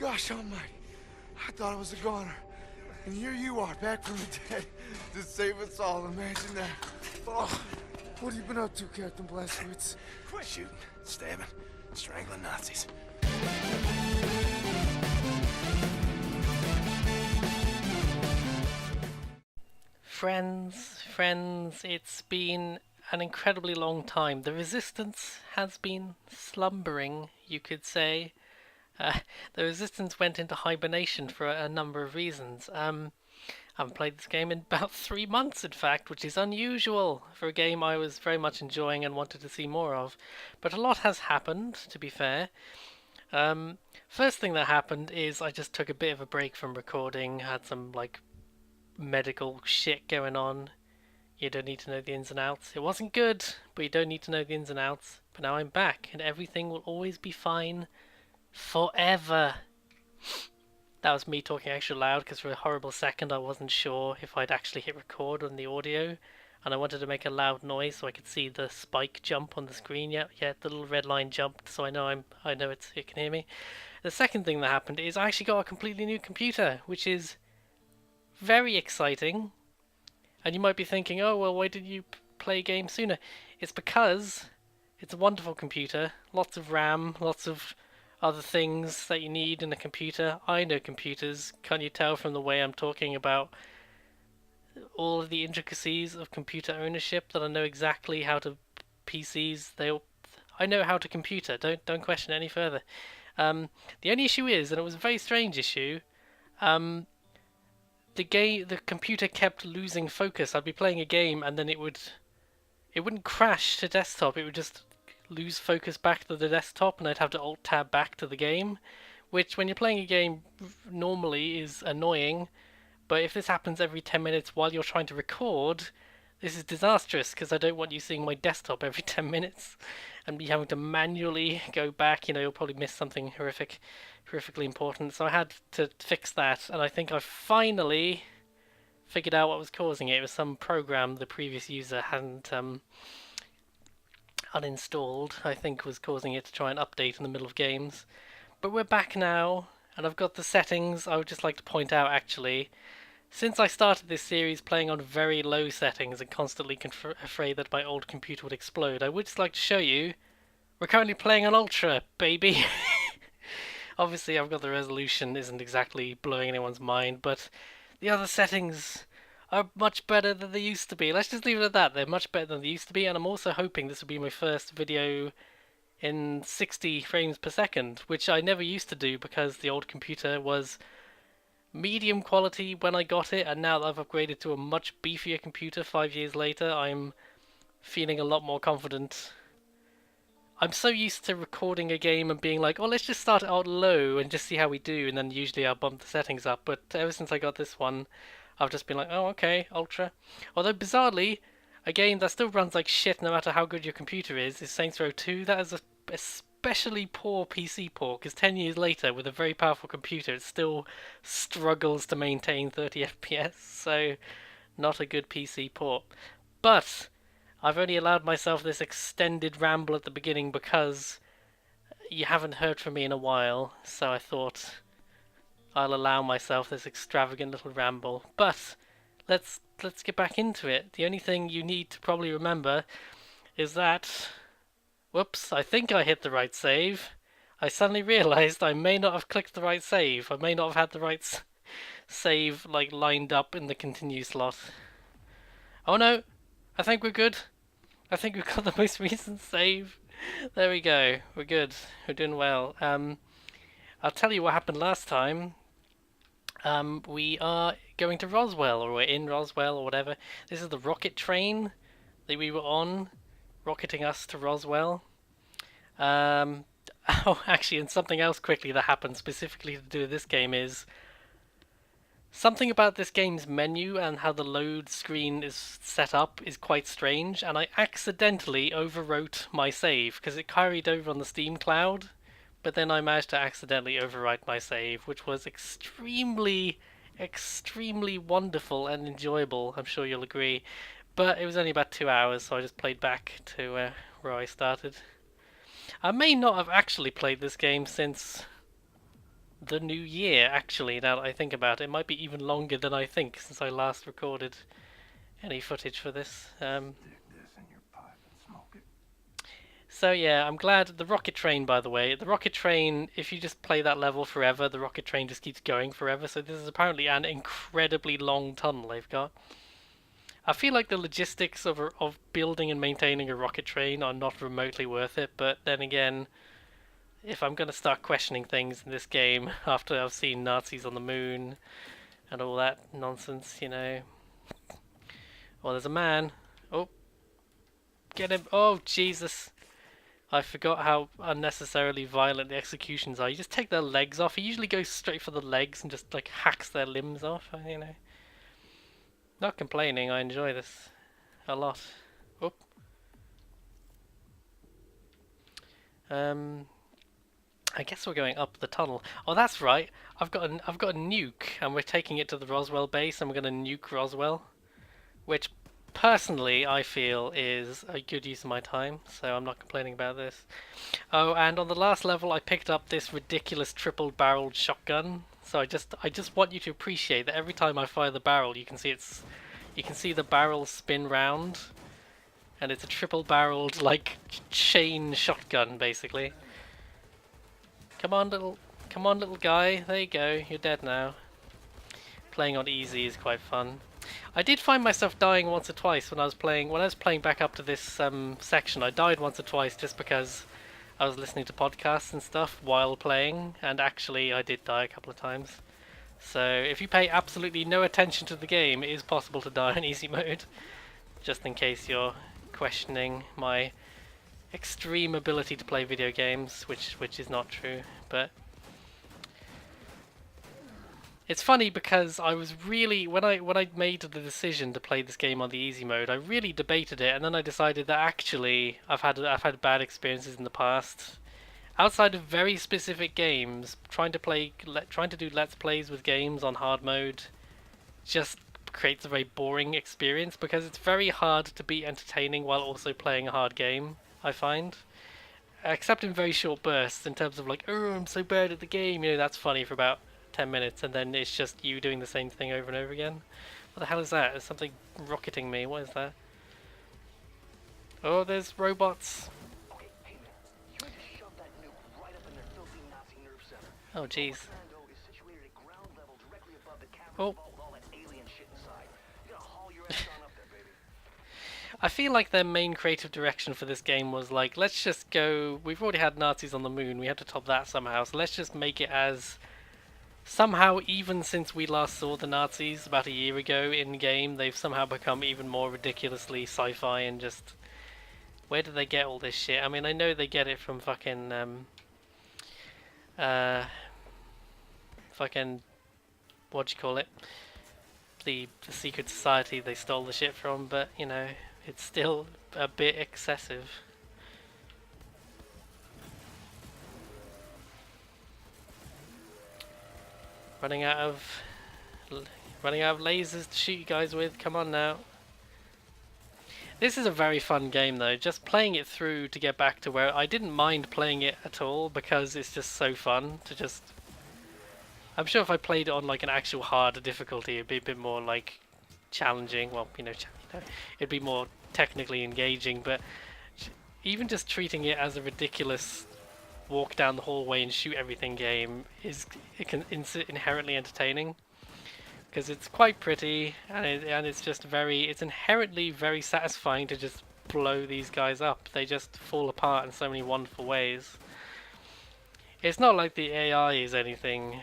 Gosh almighty. I thought I was a goner. And here you are, back from the dead, to save us all. Imagine that. Oh, what have you been up to, Captain Blazkowicz? Shooting, stabbing, strangling Nazis. Friends, it's been an incredibly long time. The Resistance has been slumbering, you could say. The Resistance went into hibernation for a number of reasons. I haven't played this game in about 3 months, in fact, which is unusual for a game I was very much enjoying and wanted to see more of. But a lot has happened, to be fair. First thing that happened is I just took a bit of a break from recording, had some, medical shit going on. You don't need to know the ins and outs. It wasn't good, but you don't need to know the ins and outs. But now I'm back, and everything will always be fine forever. That was me talking extra loud because for a horrible second I wasn't sure if I'd actually hit record on the audio, and I wanted to make a loud noise so I could see the spike jump on the screen. Yeah, the little red line jumped, so I know it can hear me. The second thing that happened is I actually got a completely new computer, which is very exciting. And you might be thinking, oh well, why did you play games sooner? It's because it's a wonderful computer, lots of RAM, lots of other things that you need in a computer. I know computers. Can't you tell from the way I'm talking about all of the intricacies of computer ownership that I know exactly how to I know how to computer. Don't question it any further. The only issue is, and it was a very strange issue, the computer kept losing focus. I'd be playing a game and then it wouldn't crash to desktop. It would just lose focus back to the desktop, and I'd have to alt tab back to the game, which when you're playing a game normally is annoying. But if this happens every 10 minutes while you're trying to record, this is disastrous because I don't want you seeing my desktop every 10 minutes and me having to manually go back. You'll probably miss something horrifically important. So I had to fix that, and I think I finally figured out what was causing it. It was some program the previous user hadn't uninstalled, I think, was causing it to try and update in the middle of games. But we're back now, and I've got the settings. I would just like to point out, actually, since I started this series playing on very low settings and constantly afraid that my old computer would explode, I would just like to show you we're currently playing on Ultra, baby. Obviously, I've got the resolution isn't exactly blowing anyone's mind, but the other settings are much better than they used to be. Let's just leave it at that. They're much better than they used to be, and I'm also hoping this will be my first video in 60 frames per second, which I never used to do because the old computer was medium quality when I got it, and now that I've upgraded to a much beefier computer 5 years later, I'm feeling a lot more confident. I'm so used to recording a game and being like, oh, let's just start it out low and just see how we do, and then usually I'll bump the settings up. But ever since I got this one, I've just been like, oh, okay, Ultra. Although, bizarrely, a game that still runs like shit no matter how good your computer is Saints Row 2. That is a especially poor PC port, because 10 years later, with a very powerful computer, it still struggles to maintain 30 FPS, so not a good PC port. But I've only allowed myself this extended ramble at the beginning because you haven't heard from me in a while, so I thought I'll allow myself this extravagant little ramble. But let's get back into it. The only thing you need to probably remember is that, whoops, I think I hit the right save. I suddenly realized I may not have clicked the right save. I may not have had the right save lined up in the continue slot. Oh no, I think we're good. I think we've got the most recent save. There we go. We're good. We're doing well. I'll tell you what happened last time. We are going to Roswell, or we're in Roswell, or whatever. This is the rocket train that we were on, rocketing us to Roswell. Oh, actually, and something else quickly that happened specifically to do with this game is something about this game's menu and how the load screen is set up is quite strange, and I accidentally overwrote my save because it carried over on the Steam cloud, but then I managed to accidentally overwrite my save, which was extremely wonderful and enjoyable, I'm sure you'll agree. But it was only about 2 hours, so I just played back to where I started. I may not have actually played this game since the new year, actually, now that I think about it. It might be even longer than I think since I last recorded any footage for this. So yeah, I'm glad. The rocket train, by the way, the rocket train, if you just play that level forever, the rocket train just keeps going forever. So this is apparently an incredibly long tunnel they've got. I feel like the logistics of building and maintaining a rocket train are not remotely worth it, but then again, if I'm going to start questioning things in this game after I've seen Nazis on the moon and all that nonsense, you know. Well, there's a man. Oh, get him. Oh, Jesus. I forgot how unnecessarily violent the executions are. You just take their legs off. He usually goes straight for the legs and just like hacks their limbs off, you know. Not complaining, I enjoy this a lot. Oop. I guess we're going up the tunnel. Oh, that's right. I've got a nuke, and we're taking it to the Roswell base, and we're going to nuke Roswell, which personally I feel is a good use of my time, so I'm not complaining about this. Oh, and on the last level I picked up this ridiculous triple-barreled shotgun. So I just want you to appreciate that every time I fire the barrel, you can see the barrel spin round, and it's a triple-barreled like chain shotgun basically. Come on, little guy. There you go. You're dead now. Playing on easy is quite fun. I did find myself dying once or twice when I was playing back up to this section. I died once or twice just because I was listening to podcasts and stuff while playing, and actually I did die a couple of times. So if you pay absolutely no attention to the game, it is possible to die in easy mode. Just in case you're questioning my extreme ability to play video games, which is not true, but it's funny because I was really when I made the decision to play this game on the easy mode, I really debated it, and then I decided that actually I've had bad experiences in the past. Outside of very specific games, trying to do let's plays with games on hard mode just creates a very boring experience because it's very hard to be entertaining while also playing a hard game, I find. Except in very short bursts, in terms of like, oh, I'm so bad at the game, you know, that's funny for about 10 minutes, and then it's just you doing the same thing over and over again. What the hell is that? There's something rocketing me. What is that? Oh, there's robots. Oh, jeez. Oh. I feel like their main creative direction for this game was like, let's just go, we've already had Nazis on the moon, we have to top that somehow, so let's just make it as, somehow even since we last saw the Nazis about a year ago in game, they've somehow become even more ridiculously sci-fi and just, where do they get all this shit? I mean, I know they get it from fucking, what do you call it? The secret society they stole the shit from, but, you know, it's still a bit excessive. Running out of lasers to shoot you guys with. Come on now. This is a very fun game though. Just playing it through to get back to where I didn't mind playing it at all because it's just so fun to just. I'm sure if I played it on like an actual harder difficulty, it'd be a bit more like challenging. Well, you know, it'd be more technically engaging. But even just treating it as a ridiculous walk down the hallway and shoot everything game is inherently entertaining because it's quite pretty and it's just it's inherently very satisfying to just blow these guys up. They just fall apart in so many wonderful ways. It's not like the AI is anything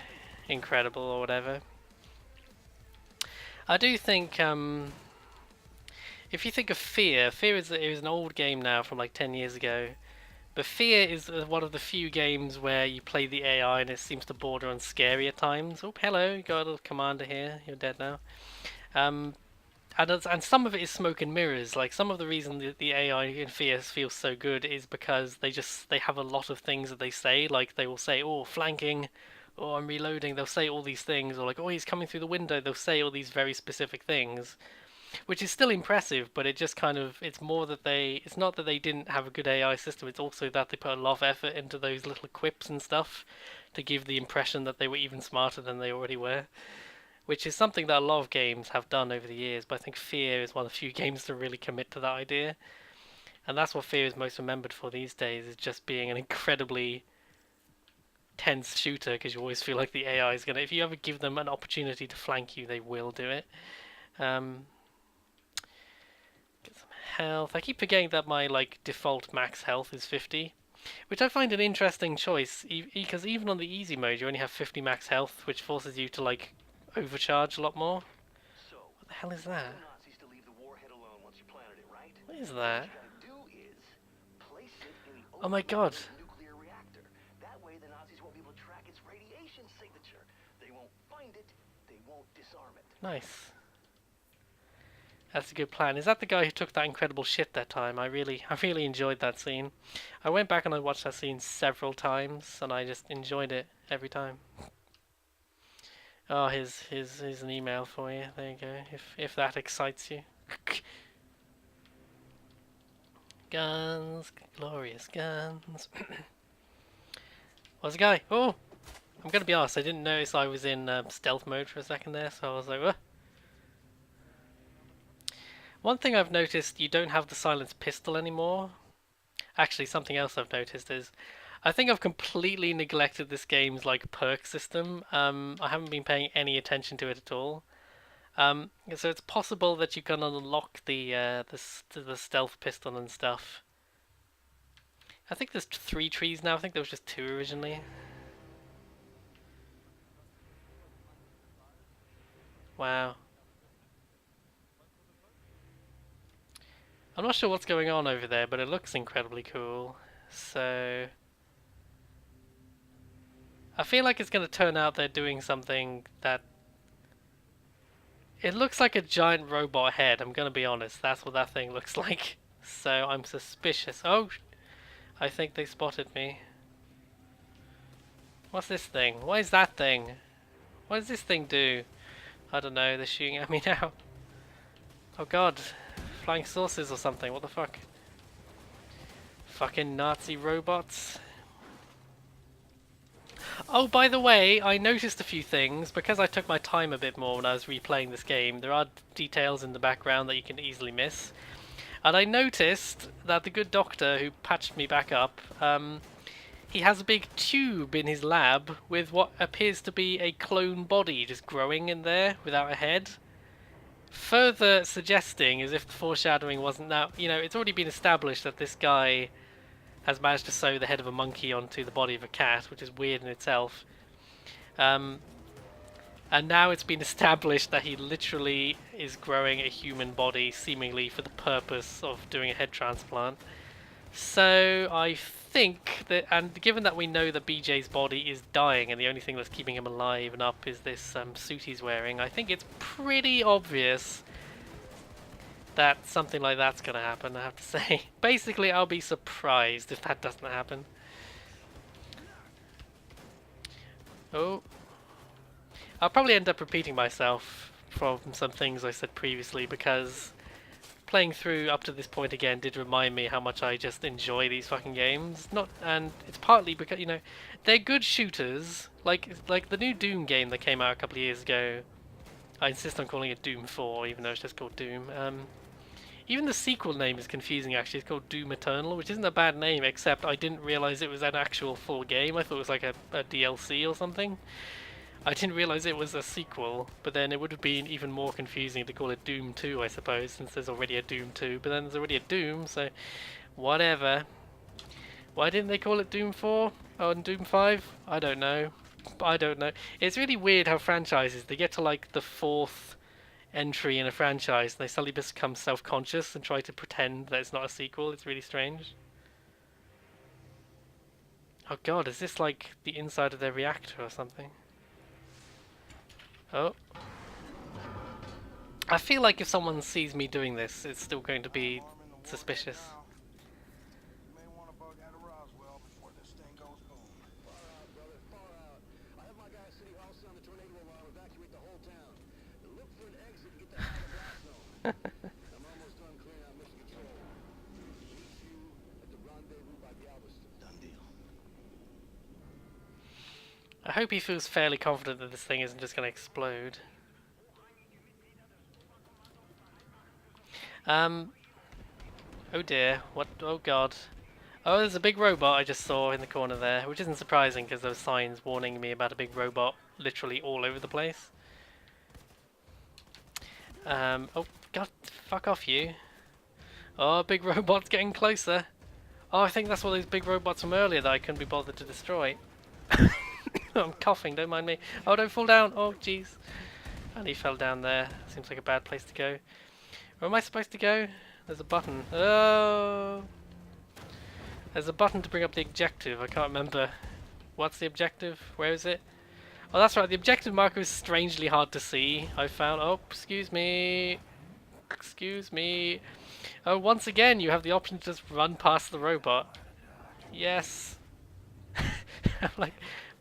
incredible or whatever. I do think if you think of Fear is an old game now from like 10 years ago. But Fear is one of the few games where you play the AI and it seems to border on scary at times. Oh, hello, you got a little commander here. You're dead now. And some of it is smoke and mirrors. Like some of the reason that the AI in Fear feels so good is because they have a lot of things that they say. Like they will say, "Oh, flanking," or "I'm reloading." They'll say all these things, or like, "Oh, he's coming through the window." They'll say all these very specific things. Which is still impressive, but it just kind of, it's more that it's not that they didn't have a good AI system, it's also that they put a lot of effort into those little quips and stuff to give the impression that they were even smarter than they already were, which is something that a lot of games have done over the years, but I think Fear is one of the few games to really commit to that idea. And that's what Fear is most remembered for these days, is just being an incredibly tense shooter, because you always feel like the AI is going to, if you ever give them an opportunity to flank you, they will do it. Get some health. I keep forgetting that my default max health is 50, which I find an interesting choice, because even on the easy mode you only have 50 max health, which forces you to overcharge a lot more. What the hell is that? What is that? Oh my god. Nice. That's a good plan. Is that the guy who took that incredible shit that time? I really enjoyed that scene. I went back and I watched that scene several times, and I just enjoyed it every time. Oh, here's an email for you. There you go. If that excites you. Guns, glorious guns. What's the guy? Oh, I'm gonna be honest. I didn't notice I was in stealth mode for a second there, so I was like, what? One thing I've noticed, you don't have the silenced pistol anymore. Actually, something else I've noticed is, I think I've completely neglected this game's perk system. I haven't been paying any attention to it at all. So it's possible that you can unlock the stealth pistol and stuff. I think there's 3 trees now. I think there was just 2 originally. Wow. I'm not sure what's going on over there, but it looks incredibly cool. So I feel like it's going to turn out they're doing something that... It looks like a giant robot head, I'm going to be honest. That's what that thing looks like. So I'm suspicious. Oh, I think they spotted me. What's this thing? What is that thing? What does this thing do? I don't know, they're shooting at me now. Oh god. Flying saucers or something, what the fuck? Fucking Nazi robots. Oh, by the way, I noticed a few things, because I took my time a bit more when I was replaying this game. There are details in the background that you can easily miss. And I noticed that the good doctor who patched me back up, he has a big tube in his lab with what appears to be a clone body just growing in there without a head. Further suggesting, as if the foreshadowing wasn't now, it's already been established that this guy has managed to sew the head of a monkey onto the body of a cat, which is weird in itself. And now it's been established that he literally is growing a human body, seemingly for the purpose of doing a head transplant. So I think that, and given that we know that BJ's body is dying and the only thing that's keeping him alive and up is this suit he's wearing, I think it's pretty obvious that something like that's going to happen, I have to say. Basically, I'll be surprised if that doesn't happen. Oh. I'll probably end up repeating myself from some things I said previously, because playing through up to this point again did remind me how much I just enjoy these fucking games. And it's partly because, they're good shooters. Like the new Doom game that came out a couple of years ago. I insist on calling it Doom 4, even though it's just called Doom. Even the sequel name is confusing, actually. It's called Doom Eternal, which isn't a bad name, except I didn't realize it was an actual full game. I thought it was like a DLC or something. I didn't realize it was a sequel, but then it would have been even more confusing to call it Doom 2, I suppose, since there's already a Doom 2. But then there's already a Doom, so whatever. Why didn't they call it Doom 4? Oh, and Doom 5? I don't know. It's really weird how franchises, they get to the 4th entry in a franchise and they suddenly become self-conscious and try to pretend that it's not a sequel. It's really strange. Oh god, is this the inside of their reactor or something? Oh. I feel like if someone sees me doing this, it's still going to be suspicious. I hope he feels fairly confident that this thing isn't just going to explode. Oh dear, what, oh god. Oh, there's a big robot I just saw in the corner there, which isn't surprising because there were signs warning me about a big robot literally all over the place. Oh god, fuck off you. Oh, big robot's getting closer. Oh, I think that's one of those big robots from earlier that I couldn't be bothered to destroy. I'm coughing, don't mind me. Oh, don't fall down. Oh, jeez. And he fell down there. Seems like a bad place to go. Where am I supposed to go? There's a button. Oh! There's a button to bring up the objective. I can't remember. What's the objective? Where is it? Oh, that's right. The objective marker is strangely hard to see. I found... Oh, excuse me. Excuse me. Oh, once again, you have the option to just run past the robot. Yes. I'm like,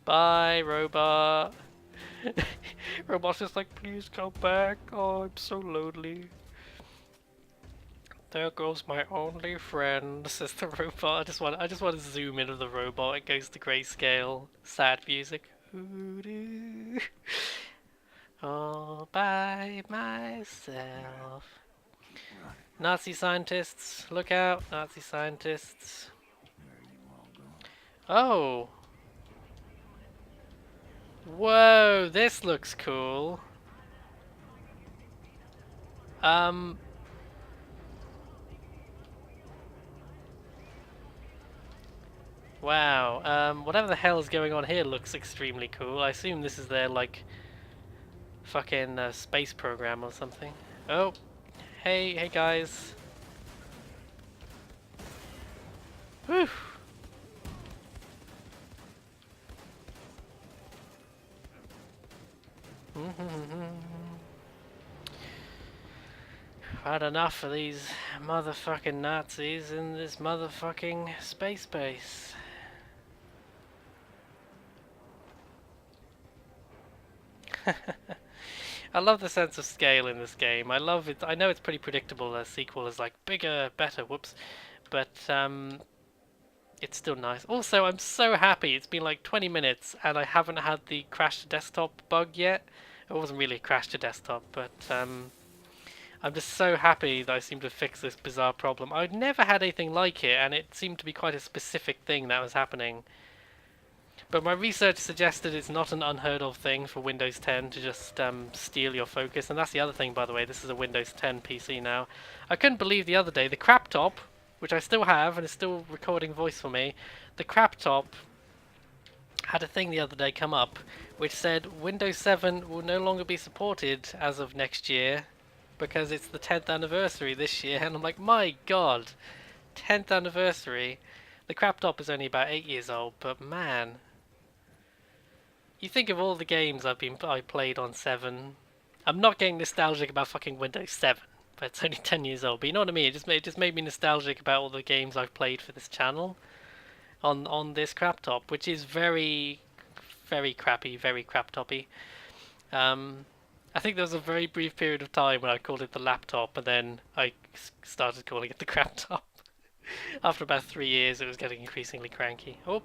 bye, robot. Robot's just like, please come back. Oh, I'm so lonely. There goes my only friend, says the robot. I just want to zoom into the robot. It goes to grayscale. Sad music. All by myself. Nazi scientists, look out, Nazi scientists. Oh! Whoa, this looks cool. Wow, whatever the hell is going on here looks extremely cool. I assume this is their, like, fucking space program or something. Oh, hey guys. Whew. Had enough of these motherfucking Nazis in this motherfucking space base. I love the sense of scale in this game. I love it. I know it's pretty predictable. A sequel is like bigger, better, whoops. But it's still nice. Also, I'm so happy. It's been like 20 minutes and I haven't had the crash to desktop bug yet. It wasn't really a crash to desktop, but I'm just so happy that I seem to fix this bizarre problem. I'd never had anything like it, and it seemed to be quite a specific thing that was happening. But my research suggested it's not an unheard of thing for Windows 10 to just steal your focus. And that's the other thing, by the way. This is a Windows 10 PC now. I couldn't believe the other day, the crap top, which I still have and is still recording voice for me, the crap top had a thing the other day come up which said Windows 7 will no longer be supported as of next year because it's the 10th anniversary this year. And I'm like, my god, 10th anniversary. The crap top is only about 8 years old, but man, you think of all the games I played on 7. I'm not getting nostalgic about fucking Windows 7, but it's only 10 years old. But you know what I mean? It just made me nostalgic about all the games I've played for this channel on this crap top, which is very, very crappy, very crap toppy. I think there was a very brief period of time when I called it the laptop, and then I started calling it the crap top. After about 3 years, it was getting increasingly cranky. Oh.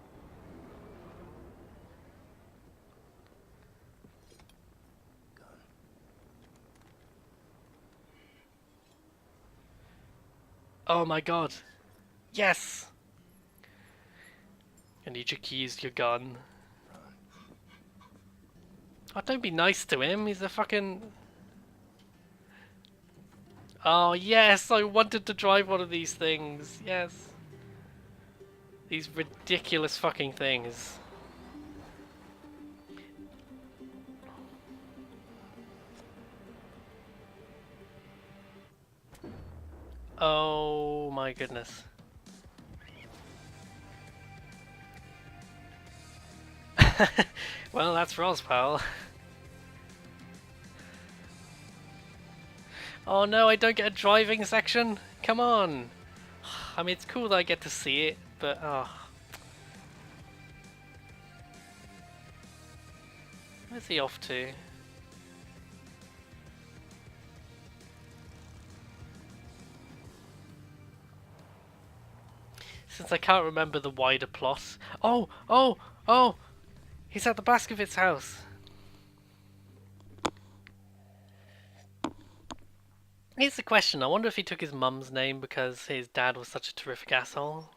Oh my god. Yes! I need your keys, your gun. Oh, don't be nice to him. He's a fucking... Oh, yes! I wanted to drive one of these things. Yes. These ridiculous fucking things. Oh my goodness. Well, that's Roswell. Oh no, I don't get a driving section? Come on! I mean, it's cool that I get to see it, but oh. Where's he off to? Since I can't remember the wider plot. Oh! He's at the Blazkowicz house. Here's the question. I wonder if he took his mum's name because his dad was such a terrific asshole.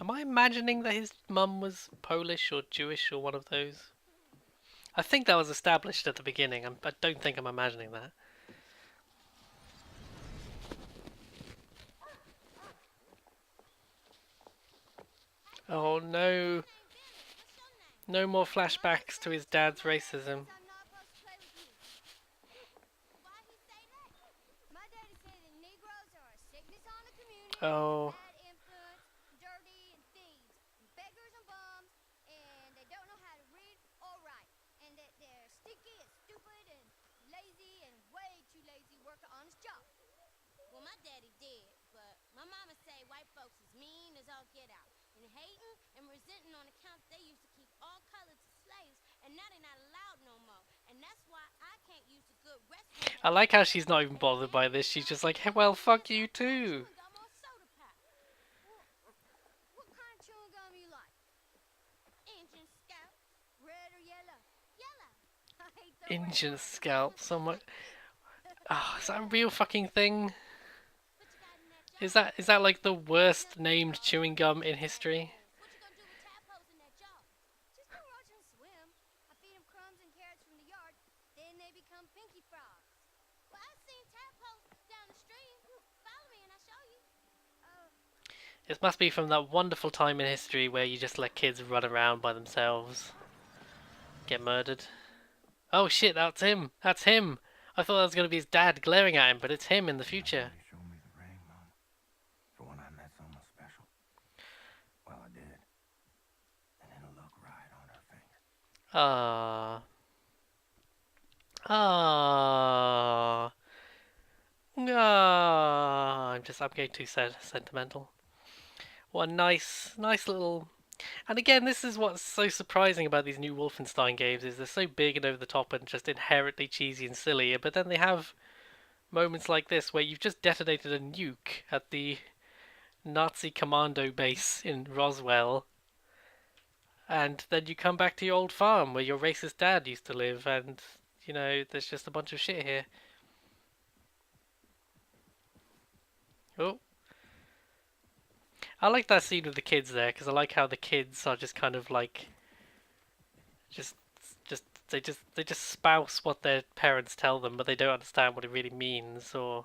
Am I imagining that his mum was Polish or Jewish or one of those? I think that was established at the beginning. I don't think I'm imagining that. Oh no. No more flashbacks to his dad's racism. Oh. Well, my daddy did, but my mama say white folks is mean as all get out, and hating and resenting on account they used to keep all colors as slaves, and now they're not allowed no more, and that's why I can't use a good restaurant. I like how she's not even bothered by this. She's just like, hey, well, fuck you too. What kind of chewing gum you like? Injun Scout, red or yellow? Yellow. I hate the Injun scalp, so much. Oh, is that a real fucking thing? Is that like the worst named chewing gum in history? What you gonna do with tadpoles in that jar? Just go watch them swim. I feed them crumbs and carrots from the yard. Then they become pinky frogs. Well, I've seen tadpoles down the stream. Follow me and I'll show you. It must be from that wonderful time in history where you just let kids run around by themselves. Get murdered. Oh shit, that's him. That's him. I thought that was going to be his dad glaring at him, but it's him in the future. Show me the ring, Mom. For when I met someone special. Well, I did. And it'll look right on her finger. Ah. Ah. Ah. I'm getting too sentimental. What a nice little. And again, this is what's so surprising about these new Wolfenstein games, is they're so big and over the top and just inherently cheesy and silly, but then they have moments like this where you've just detonated a nuke at the Nazi commando base in Roswell, and then you come back to your old farm where your racist dad used to live, and, you know, there's just a bunch of shit here. Oh. I like that scene with the kids there, because I like how the kids are just kind of like, they just spouse what their parents tell them, but they don't understand what it really means or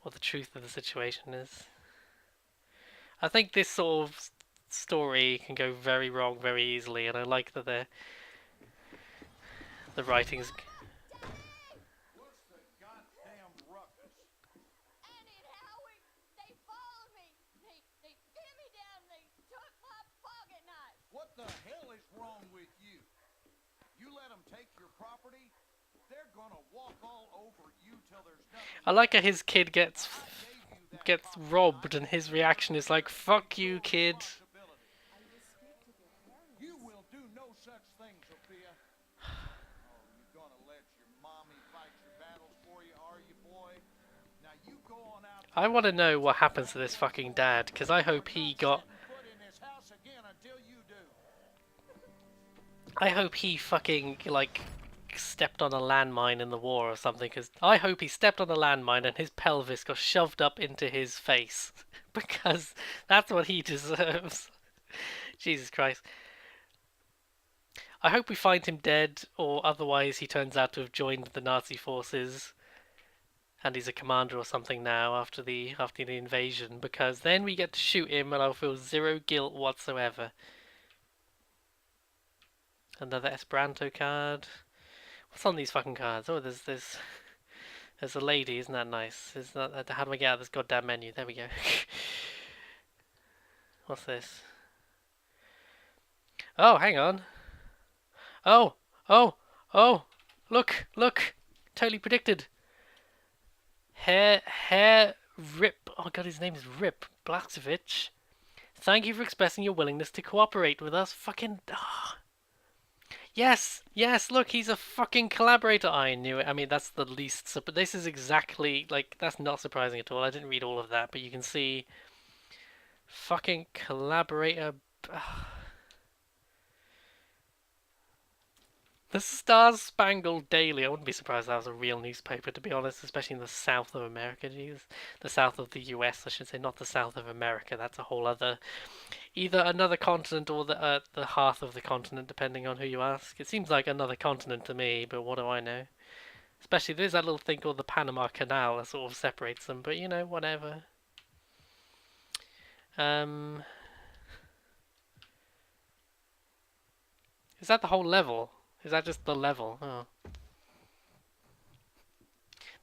what the truth of the situation is. I think this sort of story can go very wrong very easily, and I like that the writing's. What's the goddamn ruckus? Annie and Howie, they followed me. They pinned me down. They took my pocket knife. What the hell is wrong with you? You let them take your property, they're gonna walk all over you till there's nothing. I like how his kid gets robbed, and his reaction is like, "Fuck you, kid." You will do no such thing, Sophia. Oh, you gonna let your mommy fight your battles for you, are you, boy? Now you go on out. I want to know what happens to this fucking dad, because I hope he got. Foot in this house again until you do. I hope he fucking, like, stepped on a landmine in the war or something, because I hope he stepped on a landmine and his pelvis got shoved up into his face, because that's what he deserves. Jesus Christ. I hope we find him dead, or otherwise he turns out to have joined the Nazi forces and he's a commander or something now after the invasion, because then we get to shoot him and I'll feel zero guilt whatsoever. Another Esperanto card. What's on these fucking cards? Oh, there's a lady. Isn't that nice? How do I get out of this goddamn menu? There we go. What's this? Oh, hang on. Oh, look, totally predicted. Hair Rip. Oh god, his name is Rip Blazkowicz. Thank you for expressing your willingness to cooperate with us. Fucking. Oh. Yes, look, he's a fucking collaborator. I knew it. I mean, that's the least. But this is exactly, like, that's not surprising at all. I didn't read all of that, but you can see. Fucking collaborator The Stars Spangled Daily. I wouldn't be surprised if that was a real newspaper, to be honest, especially in the south of America. Jeez. The south of the US, I should say, not the south of America. That's a whole other, either another continent or the half of the continent, depending on who you ask. It seems like another continent to me, but what do I know? Especially there's that little thing called the Panama Canal that sort of separates them, but you know, whatever. Is that the whole level? Is that just the level? Oh. There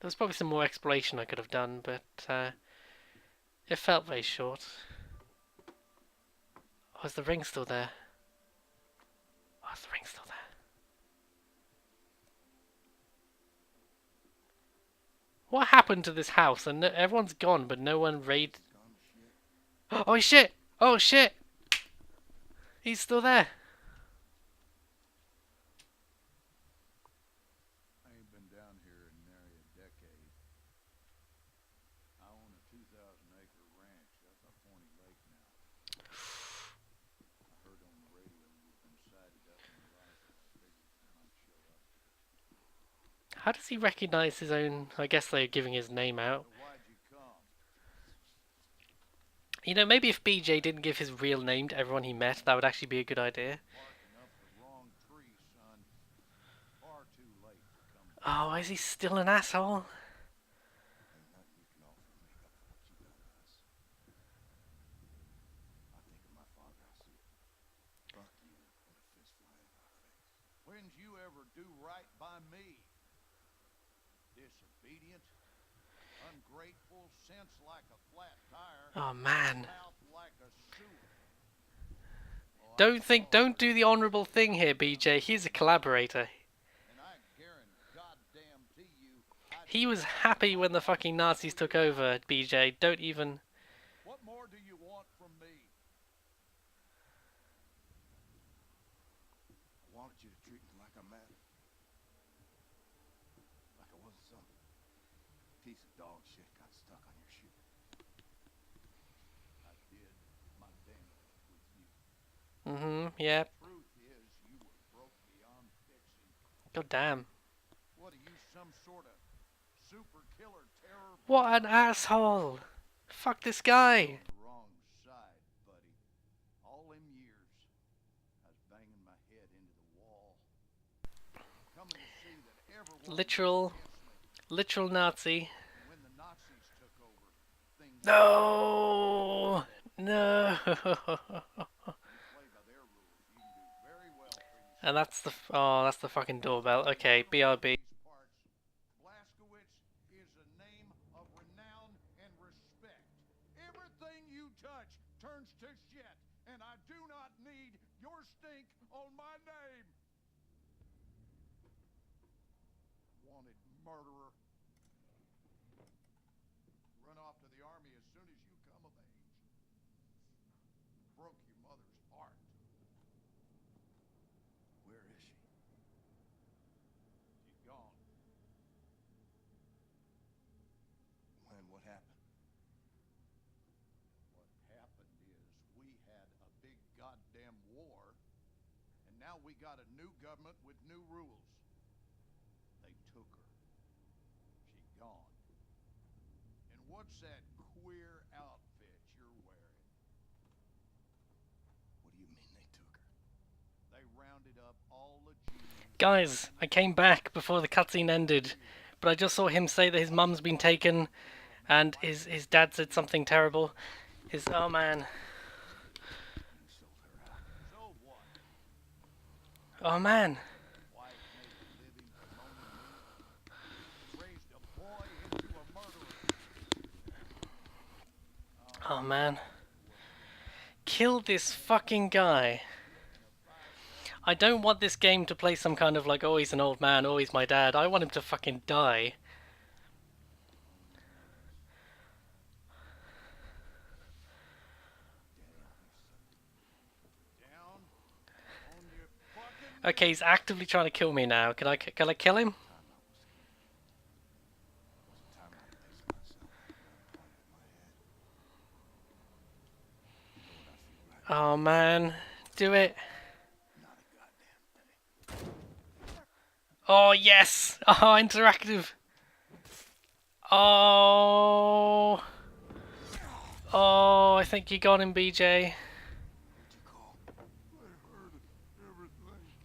was probably some more exploration I could have done, but it felt very short. Oh, is the ring still there? Oh, is the ring still there? What happened to this house? And everyone's gone, but no one raided. Oh shit! Oh shit! He's still there. I ain't been down here in nary a decade. I own a 2,000-acre ranch up by Pointy Lake now. I heard on the radio you've been sighted up in the rifle. I figured you might show up. How does he recognize his own? I guess they're giving his name out. So why'd you come? You know, maybe if BJ didn't give his real name to everyone he met, that would actually be a good idea. Barking up the wrong tree, son. Far too late to come back. Oh, is he still an asshole? Ain't nothing you can offer to make up for what you done to us. I think of my father, I see fuck you and a fist flying in my face. When'd you ever do right by me? Disobedient, ungrateful, sense like a flat tire, Oh man. mouth like a sewer. Oh, Don't do the honourable thing here, BJ. He's a collaborator. and I guarantee you, He was happy when the fucking Nazis took over, BJ. Don't even... what more do you want from me? I wanted you to treat me like I mattered. Like I wasn't some piece of dog shit got stuck on your shoe. I did my damnedest with you. yeah. Truth is, you were broke beyond fixing. God damn. What are you, some sort of super killer terror? What an asshole. Fuck this guy. On the wrong side, buddy. All them years, I was banging my head into the wall. Coming to see that everyone Literal was against me. Nazi. And when the Nazis took over, things No. No. play by their rules. You can do very well for yourself. And that's the fucking doorbell. Okay, BRB. These parts, Blaskowitz is a name of renown and respect. Everything you touch turns to shit, and I do not need your stink on my name. Wanted murderer. Run off to the army as soon as you come of age. Broke your mother's heart. Where is she? She's gone. When? What happened? What happened is we had a big goddamn war, and now we got a new government with new rules. They took her. She gone. And what's that queer outfit you're wearing? What do you mean they took her? They rounded up all the Jews. Guys, I came back before the cutscene ended, but I just saw him say that his mum's been taken, and his dad said something terrible. Oh man. You sold her out. So what? Oh man. Wife made a living promoting me. Raised a boy into a murderer. Oh man. Kill this fucking guy. I don't want this game to play some kind of like, oh, he's an old man, oh, he's my dad. I want him to fucking die. Down on your fucking Okay, he's actively trying to kill me now. Can I kill him? Wasn't time to face myself. Pointed at my head. You know what I feel like? Oh man, do it. Not a goddamn thing. Oh yes! Oh, interactive. Oh. Oh, I think you got him, BJ.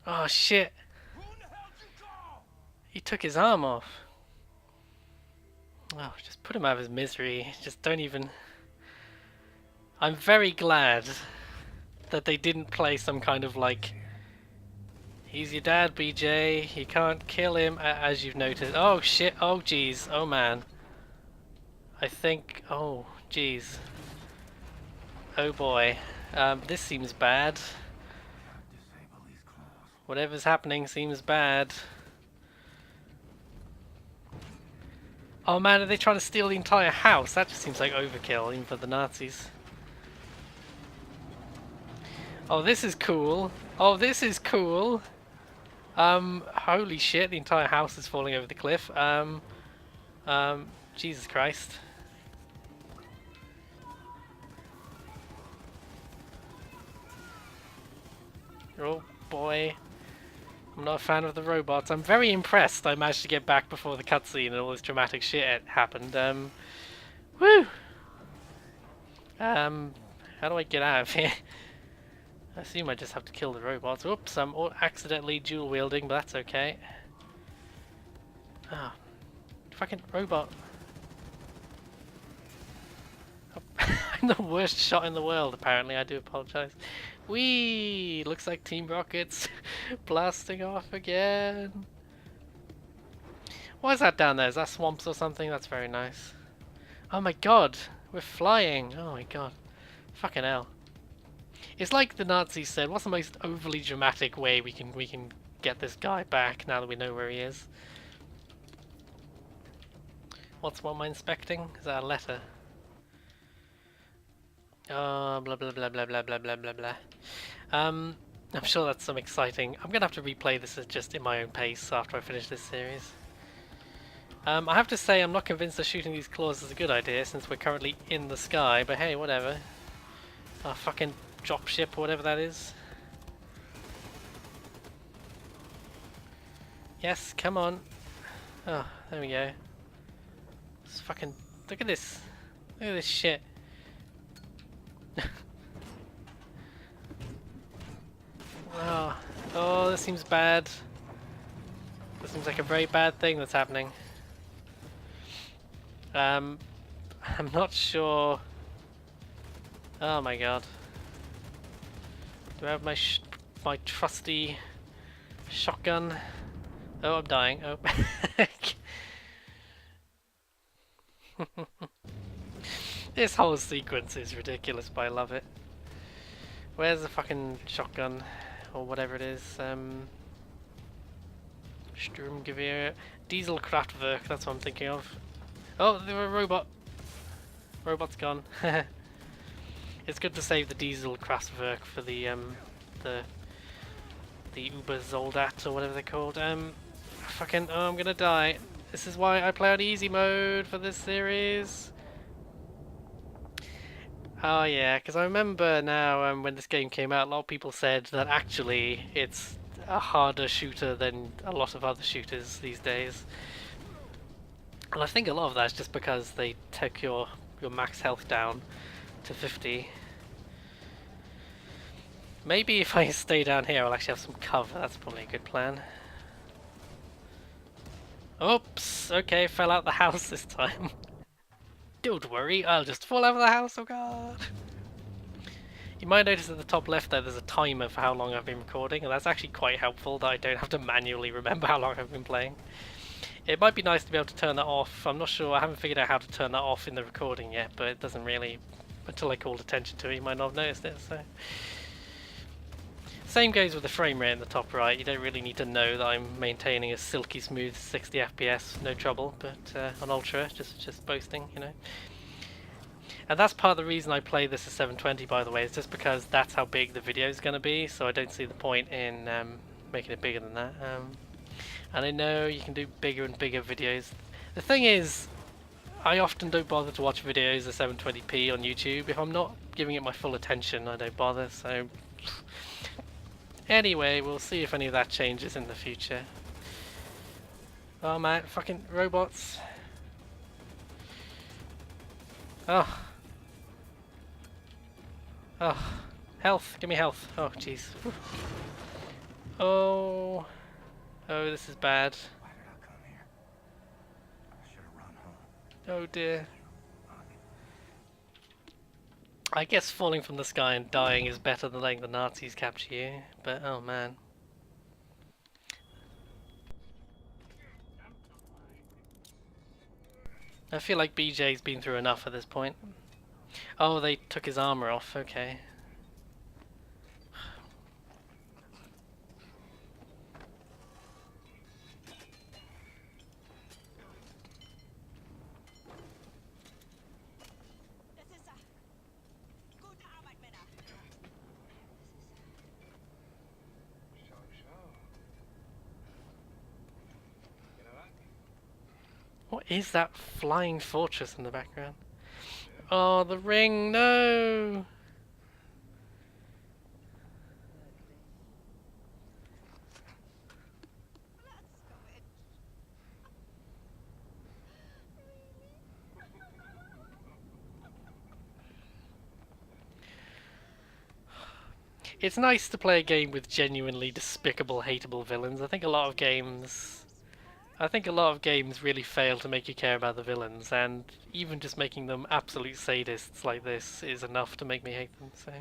Oh shit. Who in the hell did you call? He took his arm off. Oh, just put him out of his misery. Just don't even... I'm very glad that they didn't play some kind of like... He's your dad, BJ. You can't kill him, as you've noted. Oh shit. Oh jeez. Oh man. I think... Oh jeez. Oh boy. This seems bad. Disable these claws. Whatever's happening seems bad. Oh man, are they trying to steal the entire house? That just seems like overkill, even for the Nazis. Oh, this is cool. Oh, this is cool. Holy shit, the entire house is falling over the cliff. Jesus Christ. Oh boy. I'm not a fan of the robots. I'm very impressed I managed to get back before the cutscene and all this dramatic shit happened. Woo! How do I get out of here? I assume I just have to kill the robots. Oops, I'm accidentally dual wielding, but that's okay. Ah, fucking robot. I'm the worst shot in the world, apparently. I do apologize. Whee! Looks like Team Rocket's blasting off again. What is that down there? Is that swamps or something? That's very nice. Oh my god! We're flying! Oh my god. Fucking hell. It's like the Nazis said, what's the most overly dramatic way we can get this guy back now that we know where he is? What am I inspecting? Is that a letter? Oh, blah blah blah blah blah blah blah blah blah. I'm sure that's some exciting... I'm gonna have to replay this just in my own pace after I finish this series. I have to say I'm not convinced that shooting these claws is a good idea since we're currently in the sky, but hey, whatever. Oh, fucking dropship or whatever that is. Yes, come on. Oh, there we go. Just fucking... Look at this. Look at this shit. Oh, this seems bad. This seems like a very bad thing that's happening. I'm not sure. Oh my god. Do I have my trusty shotgun? Oh, I'm dying. Oh. This whole sequence is ridiculous, but I love it. Where's the fucking shotgun? Or whatever it is. Sturmgewehr. Dieselkraftwerk, that's what I'm thinking of. Oh, there were a robot. Robot's gone. It's good to save the Dieselkraftwerk for the Übersoldat or whatever they're called. Fucking, oh, I'm gonna die. This is why I play on easy mode for this series. Oh yeah, because I remember now when this game came out, a lot of people said that actually it's a harder shooter than a lot of other shooters these days. And I think a lot of that is just because they took your max health down to 50. Maybe if I stay down here I'll actually have some cover, that's probably a good plan. Oops, okay, fell out the house this time. Don't worry, I'll just fall out of the house, oh god! You might notice at the top left there, there's a timer for how long I've been recording, and that's actually quite helpful that I don't have to manually remember how long I've been playing. It might be nice to be able to turn that off. I'm not sure, I haven't figured out how to turn that off in the recording yet, but it doesn't really, until I called attention to it, you might not have noticed it, so... Same goes with the frame rate in the top right. You don't really need to know that I'm maintaining a silky smooth 60 FPS, no trouble, but on Ultra, just boasting, you know. And that's part of the reason I play this at 720, by the way, is just because that's how big the video is going to be, so I don't see the point in making it bigger than that. And I know you can do bigger and bigger videos. The thing is, I often don't bother to watch videos at 720p on YouTube. If I'm not giving it my full attention, I don't bother, so... Anyway, we'll see if any of that changes in the future. Oh man, fucking robots. Oh. Oh. Health, give me health. Oh, jeez. Oh. Oh, this is bad. Why did I come here? I should have run home. Oh dear. I guess falling from the sky and dying is better than letting the Nazis capture you, but oh man. I feel like BJ's been through enough at this point. Oh, they took his armor off, okay. What is that flying fortress in the background? Oh, the ring, no! It's nice to play a game with genuinely despicable, hateable villains. I think a lot of games really fail to make you care about the villains, and even just making them absolute sadists like this is enough to make me hate them, so...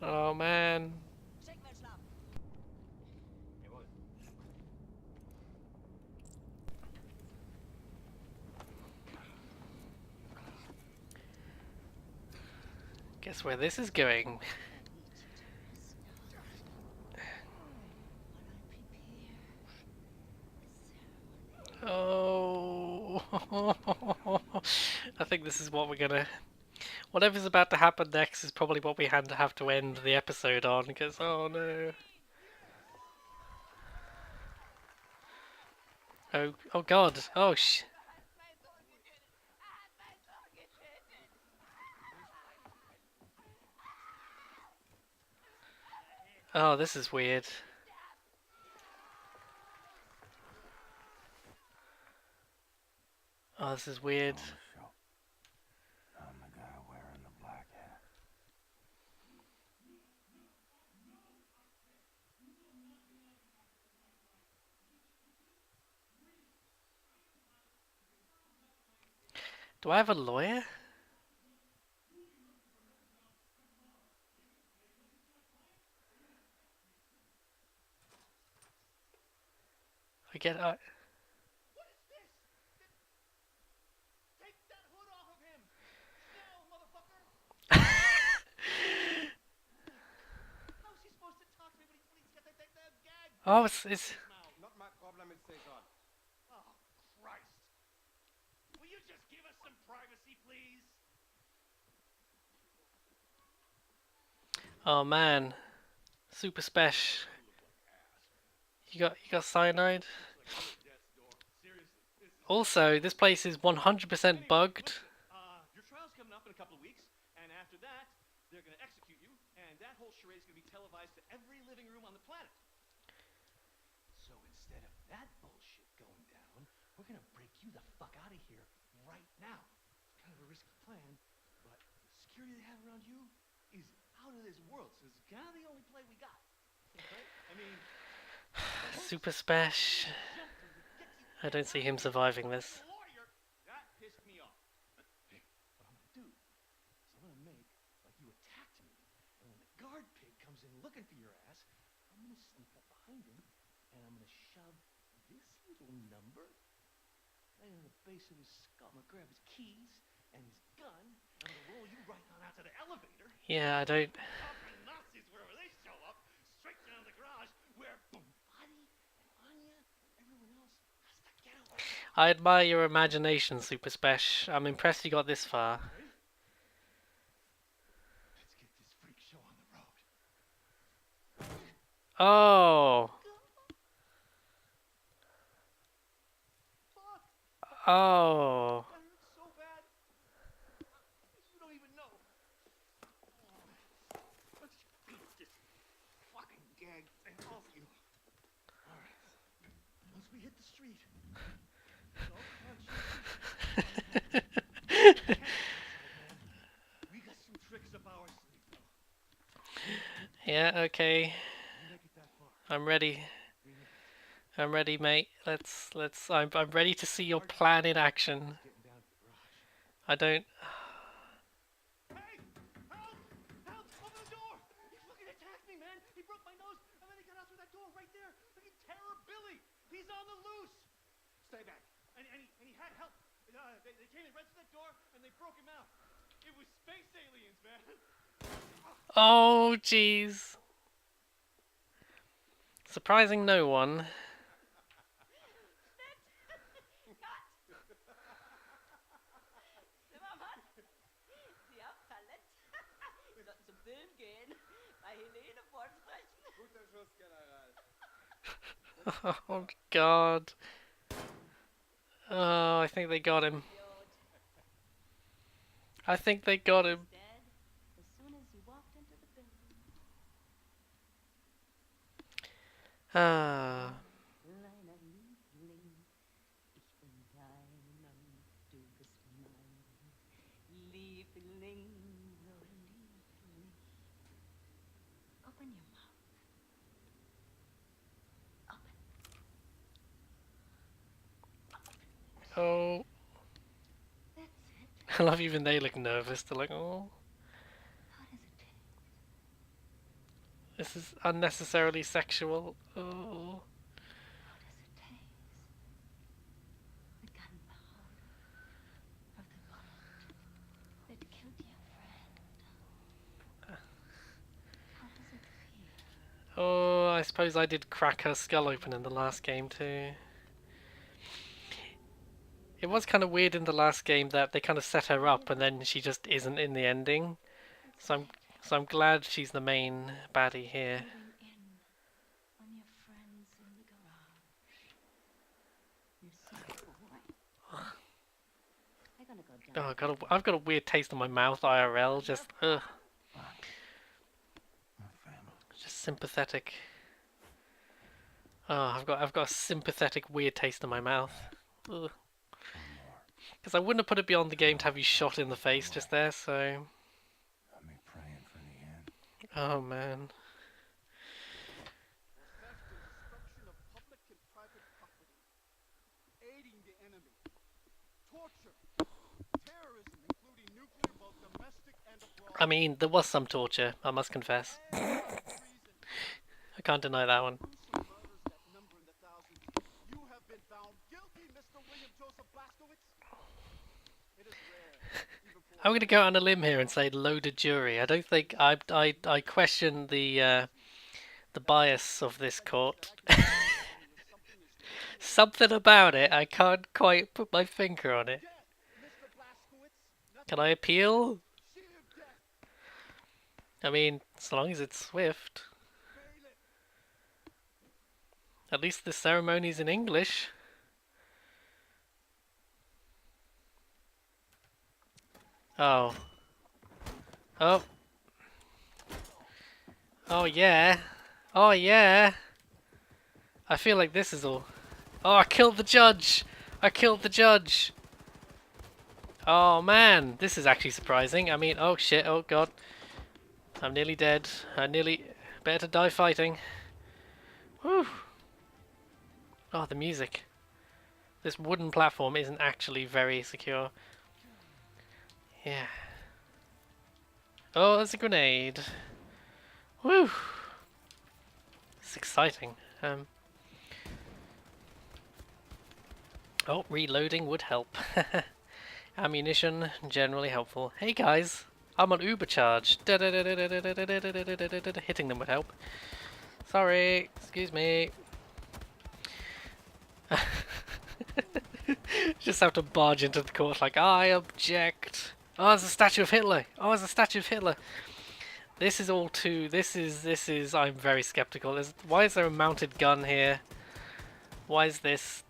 Oh man. Guess where this is going. Oh, I think this is what we're gonna... Whatever's about to happen next is probably what we had to have to end the episode on, because oh no. Oh god, oh Oh, this is weird. Oh, this is weird. I'm the guy wearing the black hat. Do I have a lawyer? I get What is this? Take that hood off of him! No, motherfucker! How's he supposed to talk to me when he's got that gag? Oh, it's... Not my problem, it's Cesar. Oh, Christ. Will you just give us some privacy, please? Oh man. Super special. You got cyanide? Also, this place is 100% bugged. Your trial's coming up in a couple of weeks, and after that, they're going to execute you, and that whole charade's going to be televised to every living room on the planet. So instead of that bullshit going down, we're going to break you the fuck out of here right now. It's kind of a risky plan, but the security they have around you is out of this world, so it's kind of the only play we got. Right? I mean... Super special. I don't see him surviving this. That pissed me off. Hey, what I'm gonna do is I'm gonna make like you attacked me, and when the guard pig comes in looking for your ass, I'm gonna sneak up behind him, and I'm gonna shove this little number right in the base of his skull. I'm gonna grab his keys and his gun, and I'm gonna roll you right on out to the elevator. Yeah, I don't... Nazis, wherever they show up, straight down to the garage, where boom, Buddy and Anya, everyone else has to get away. I admire your imagination, Super Spesh. I'm impressed you got this far. Let's get this freak show on the road. Oh! Oh. That hurts so bad. You don't even know. Let's beat this fucking gag thing off you. All right. Once we hit the street, no conscience. We got some tricks up our sleeve, though. Yeah, okay. We make it that far. I'm ready. We make it. I'm ready, mate. I'm ready to see your plan in action. Getting down to the garage. I don't. Hey! Help! Help! Open the door! He fucking attacked me, man! He broke my nose, and then he got out through that door right there! Fucking Terror Billy! He's on the loose! Stay back. And he had help. They came in right through that door, and they broke him out. It was space aliens, man! Oh, jeez. Surprising no one. Zimmermann, Sie haben Talent. Sie sollten zum Film gehen, bei Helene vorsprechen. Guter Schuss, General. Oh, God. Oh, I think they got him. I think they got him. Dead as soon as he walked into the building. Ah. Kleiner Liebling, ich bin dein und du bist mein. Liebling, so lieblich. Open your mouth. Open. Oh. That's it. I love even they look nervous. They're like, oh. How does it taste? This is unnecessarily sexual. Oh. How does it taste? The gunpowder of the bullet that killed your friend. How does it feel? Oh, I suppose I did crack her skull open in the last game too. It was kind of weird in the last game that they kind of set her up and then she just isn't in the ending. So I'm glad she's the main baddie here. Moving in on your friends in the garage. You sick boy. I'm gonna go down. Oh, I've got a weird taste in my mouth IRL. Just ugh. My family. Just sympathetic. Oh, I've got a sympathetic weird taste in my mouth. Ugh. Because I wouldn't have put it beyond the game to have you shot in the face just there, so... Got me praying for the end. Oh, man. Theft and destruction of public and private property. Aiding the enemy. Torture. Terrorism, including nuclear, both domestic and abroad. I mean, there was some torture, I must confess. Treason. I can't deny that one. Gruesome murders that number in the thousands. You have been found guilty, Mr. William Joseph Blaskowitz. It is rare, even for I'm going to go out on a limb here and say loaded jury. I don't think... I question the bias of this court. Something about it, I can't quite put my finger on it. Mr. Blaskowitz. Can I appeal? Sheer death. I mean, as long as it's swift. Bail it. At least the ceremony's in English. Oh. Oh. Oh yeah. Oh yeah. I feel like this is all... Oh, I killed the judge! I killed the judge! Oh man, this is actually surprising. I mean, oh shit, oh god. I'm nearly dead. I nearly... Better die fighting. Whew. Oh, the music. This wooden platform isn't actually very secure. Yeah. Oh, there's a grenade. Woo! It's exciting. Oh, reloading would help. Ammunition, generally helpful. Hey guys, I'm on Uber charge. Hitting them would help. Sorry, excuse me. Just have to barge into the court like, I object. Oh, there's a statue of Hitler. Oh, there's a statue of Hitler. This is all too... This is... I'm very skeptical. Why is there a mounted gun here? Why is this...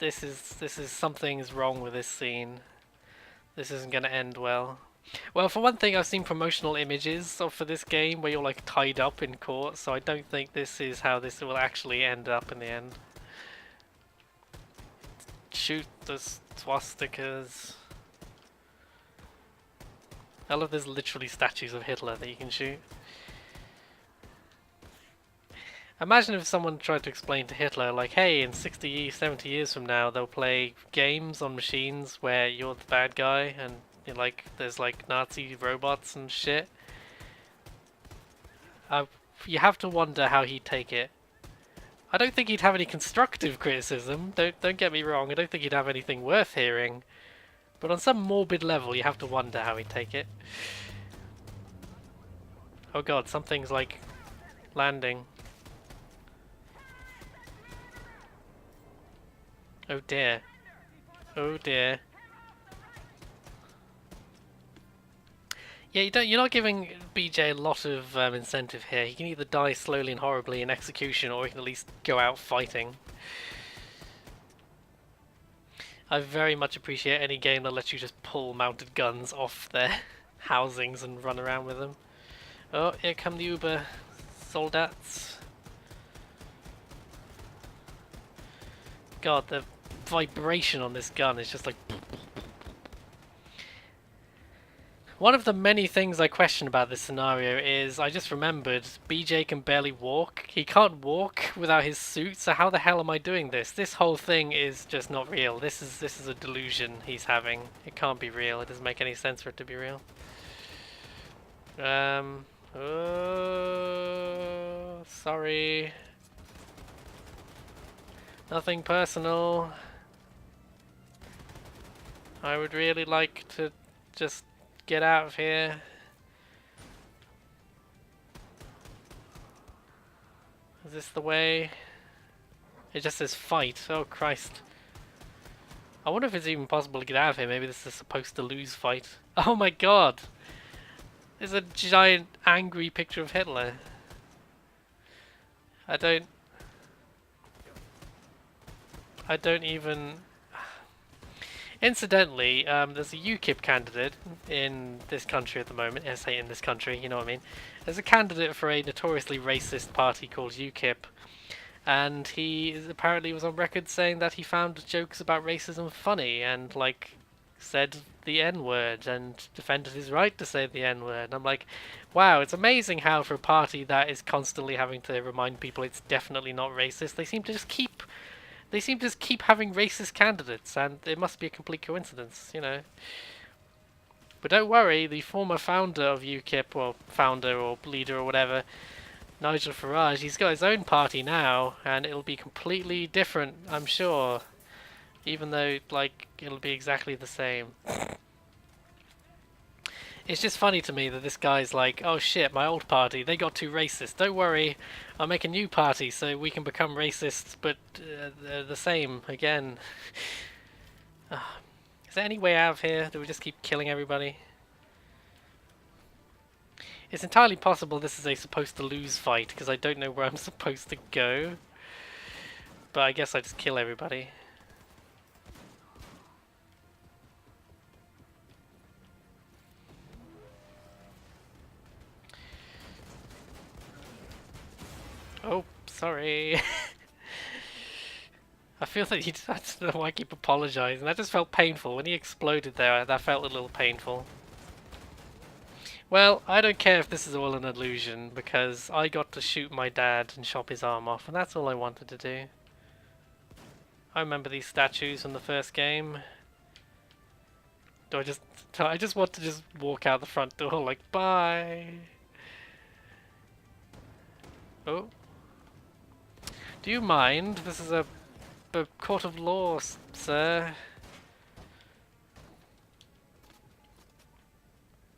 this is something's wrong with this scene. This isn't gonna end well. Well, for one thing, I've seen promotional images for this game where you're like tied up in court, so I don't think this is how this will actually end up in the end. Shoot the swastikas. I love there's literally statues of Hitler that you can shoot. Imagine if someone tried to explain to Hitler, like, hey, in 60, 70 years from now, they'll play games on machines where you're the bad guy and like there's like Nazi robots and shit. You have to wonder how he'd take it. I don't think he'd have any constructive criticism. Don't get me wrong. I don't think he'd have anything worth hearing. But on some morbid level, you have to wonder how he'd take it. Oh god, something's like landing. Oh dear. Oh dear. Yeah, you're not giving BJ a lot of incentive here. He can either die slowly and horribly in execution, or he can at least go out fighting. I very much appreciate any game that lets you just pull mounted guns off their housings and run around with them. Oh, here come the Uber soldats. God, the vibration on this gun is just like... One of the many things I question about this scenario is, I just remembered, BJ can barely walk. He can't walk without his suit, so how the hell am I doing this? This whole thing is just not real. This is a delusion he's having. It can't be real. It doesn't make any sense for it to be real. Oh, sorry. Nothing personal. I would really like to just get out of here. Is this the way? It just says fight. Oh Christ. I wonder if it's even possible to get out of here. Maybe this is supposed to lose fight. Oh my god! There's a giant angry picture of Hitler. I don't even... Incidentally, there's a UKIP candidate in this country at the moment. I say in this country, you know what I mean. There's a candidate for a notoriously racist party called UKIP, and he apparently was on record saying that he found jokes about racism funny and like said the N-word and defended his right to say the N-word. And I'm like, wow, it's amazing how for a party that is constantly having to remind people it's definitely not racist, they seem to just keep having racist candidates, and it must be a complete coincidence, you know. But don't worry, the former founder of UKIP, or founder or leader or whatever, Nigel Farage, he's got his own party now, and it'll be completely different, I'm sure. Even though, like, it'll be exactly the same. It's just funny to me that this guy's like, oh shit, my old party, they got too racist. Don't worry, I'll make a new party so we can become racist, but they're the same again. Is there any way out of here? Do we just keep killing everybody? It's entirely possible this is a supposed to lose fight, because I don't know where I'm supposed to go. But I guess I just kill everybody. Oh, sorry. I feel that I don't know why I keep apologizing. That just felt painful. When he exploded there, that felt a little painful. Well, I don't care if this is all an illusion, because I got to shoot my dad and chop his arm off, and that's all I wanted to do. I remember these statues from the first game. I just want to just walk out the front door like, bye! Oh. Do you mind? This is a court of law, sir.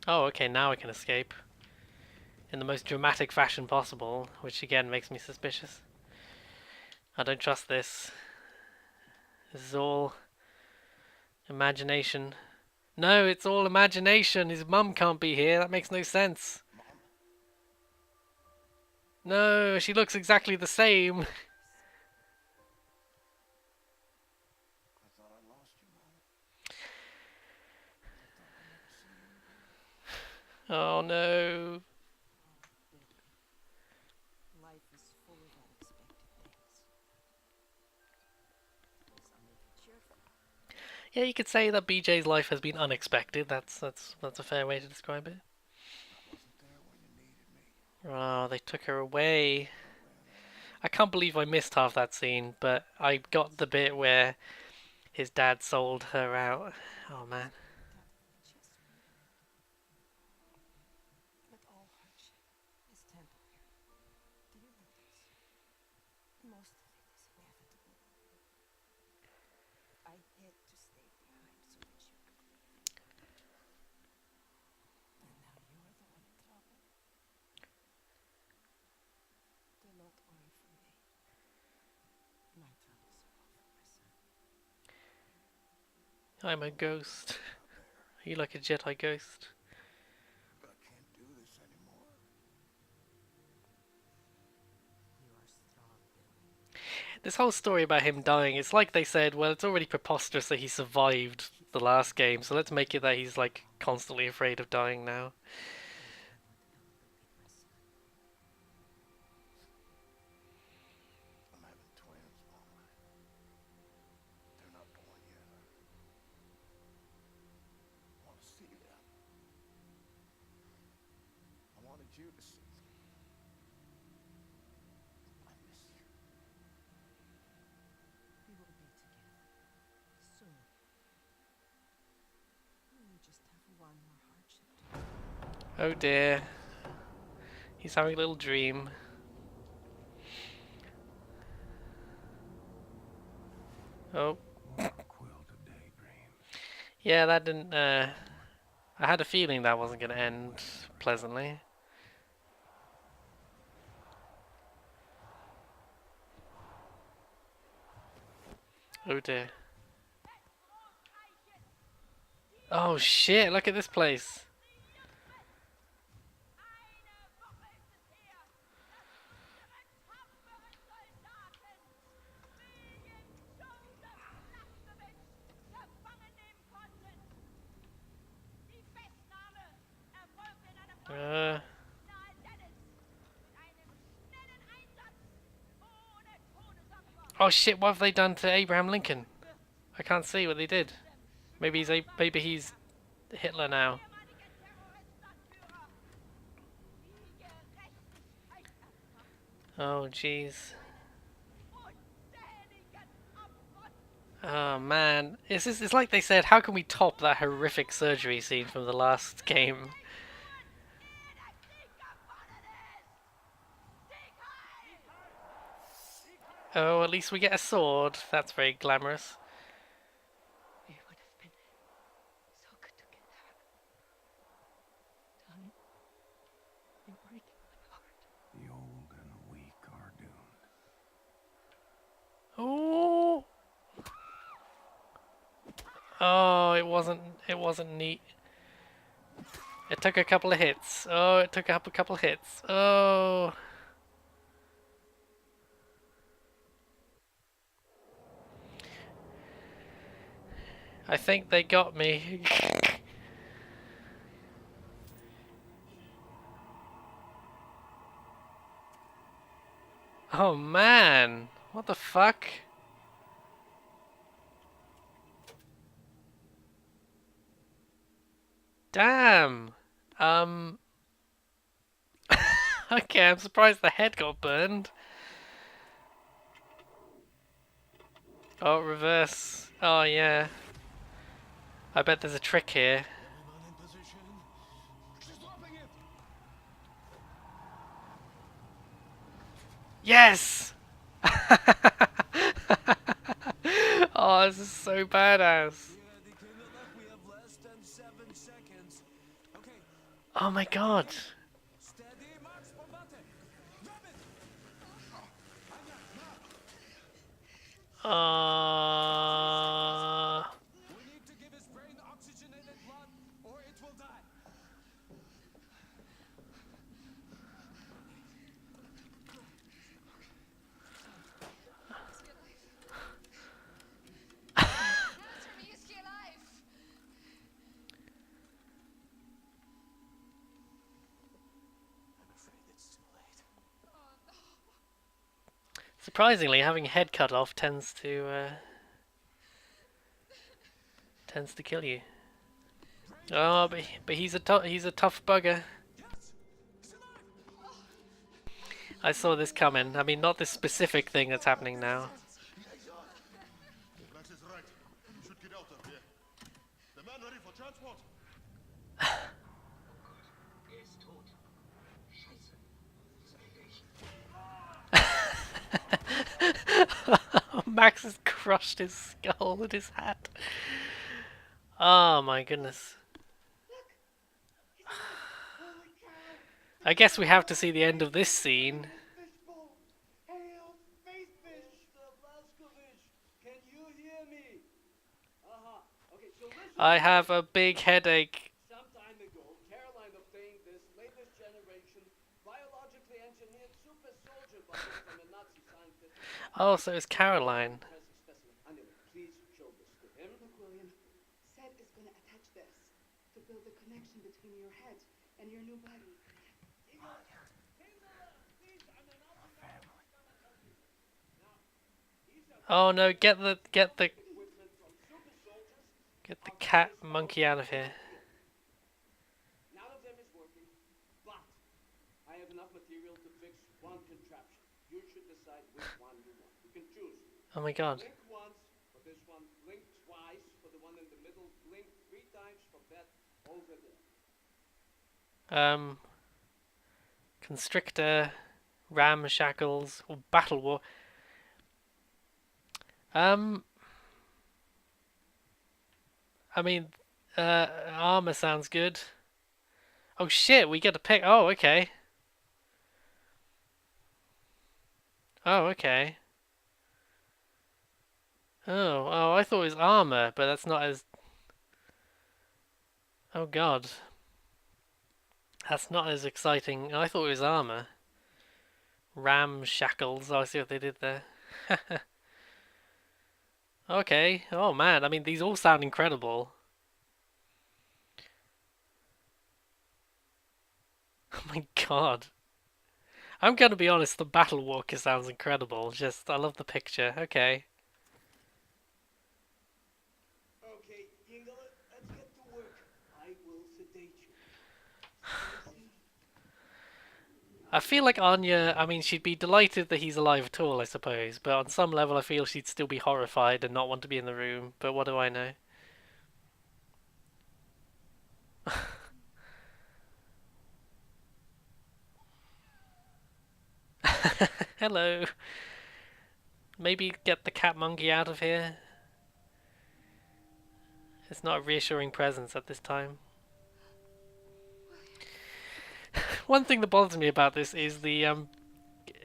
Oh, okay, now I can escape. In the most dramatic fashion possible, which again makes me suspicious. I don't trust this. This is all imagination. No, it's all imagination. His mum can't be here. That makes no sense. No, she looks exactly the same. Oh no. Life is full of unexpected things. So make it cheerful. Yeah, you could say that BJ's life has been unexpected. That's a fair way to describe it. I wasn't there when you needed me. Oh, they took her away. I can't believe I missed half that scene, but I got the bit where his dad sold her out. Oh man. But all hardship is temporary. Do you know this? Most of it is inevitable. I had to stay behind so that you could leave. And now you are the one in trouble. Do not worry for me. My troubles are all for my son. I'm a ghost. Are you like a Jedi ghost? I can't do this anymore. You are strong, Billy. This whole story about him dying, it's like they said, well, it's already preposterous that he survived the last game, so let's make it that he's like constantly afraid of dying now. I'm having twins, Mama. They're not born yet. I want to see them. I wanted you to see them. I miss you. We will be together soon. We just have one more hardship to Oh dear. He's having a little dream. Oh. Quilt of daydreams. Yeah, that didn't, I had a feeling that wasn't going to end pleasantly. Oh dear. Oh shit, look at this place. Oh shit, what have they done to Abraham Lincoln? I can't see what they did. Maybe he's Hitler now. Oh jeez. Oh man, it's like they said, how can we top that horrific surgery scene from the last game? Oh, at least we get a sword. That's very glamorous. We would have been so good together. Darling, you're breaking my heart. The old and weak are doomed. Oh. Oh, it wasn't neat. It took a couple of hits. Oh, it took up a couple of hits. Oh. I think they got me. Oh man, what the fuck? Damn. Okay, I'm surprised the head got burned. Oh, reverse. Oh yeah. I bet there's a trick here. Everyone in position. She's dropping it. Yes! Oh, this is so badass. We have less than 7 seconds. Okay, Oh my god. steady, march, bombate. Grab it. We need to give his brain oxygenated blood, or it will die. Surprisingly, having your head cut off tends to kill you. Oh, but he's a tough bugger. I saw this coming. I mean, not this specific thing that's happening now. Max is right. You should get out of here. The man ready for transport. Max has crushed his skull with his hat. Oh my goodness. I guess we have to see the end of this scene. I have a big headache. Some time ago, Caroline obtained this latest generation biologically engineered super soldier body from a Nazi scientist. Oh, so it's Caroline. Anyway, please show this to him. Look, William, Seth is going to attach this to build a connection between your head and your new body. Oh no, get the cat monkey out of here. None of them is working, but I have enough material to fix one contraption. You should decide which one you want. You can choose. Oh my god. Blink once for this one, blink twice for the one in the middle, blink 3 times for that over there. Constrictor, ramshackles, or battle war. I mean, armor sounds good. Oh shit, we get to pick. Oh, okay. Oh, okay. Oh, I thought it was armor, but that's not as... Oh god. That's not as exciting. I thought it was armor. Ramshackles. Oh, I see what they did there. Okay. Oh man, I mean, these all sound incredible. Oh my god. I'm gonna be honest, the Battle Walker sounds incredible. Just, I love the picture. Okay. Okay, Yingler, let's get to work. I will sedate you. I feel like Anya, I mean, she'd be delighted that he's alive at all, I suppose. But on some level, I feel she'd still be horrified and not want to be in the room. But what do I know? Hello. Maybe get the cat monkey out of here. It's not a reassuring presence at this time. One thing that bothers me about this is the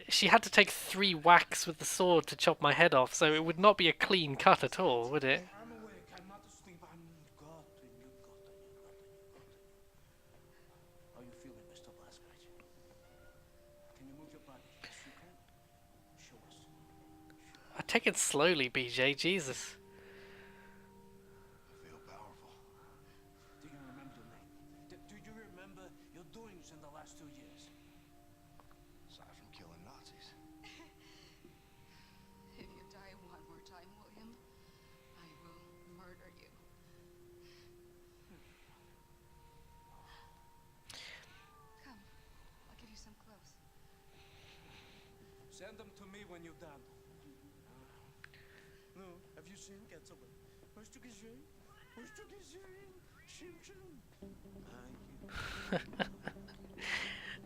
she had to take 3 whacks with the sword to chop my head off, so it would not be a clean cut at all, would it? I'm awake. I'm not asleep. I'm got. How you feeling, Mr. Blazkowicz? Can you move your body? Yes, you can. Show us. I take it slowly, BJ. Jesus. I feel powerful. Do you remember your name? Do you remember your doings in the last 2 years? Aside from killing Nazis. If you die one more time, William, I will murder you. Come, I'll give you some clothes. Send them to me when you're done. No, have you seen Getaway? Hast du gesehen? Hast du gesehen? Schön.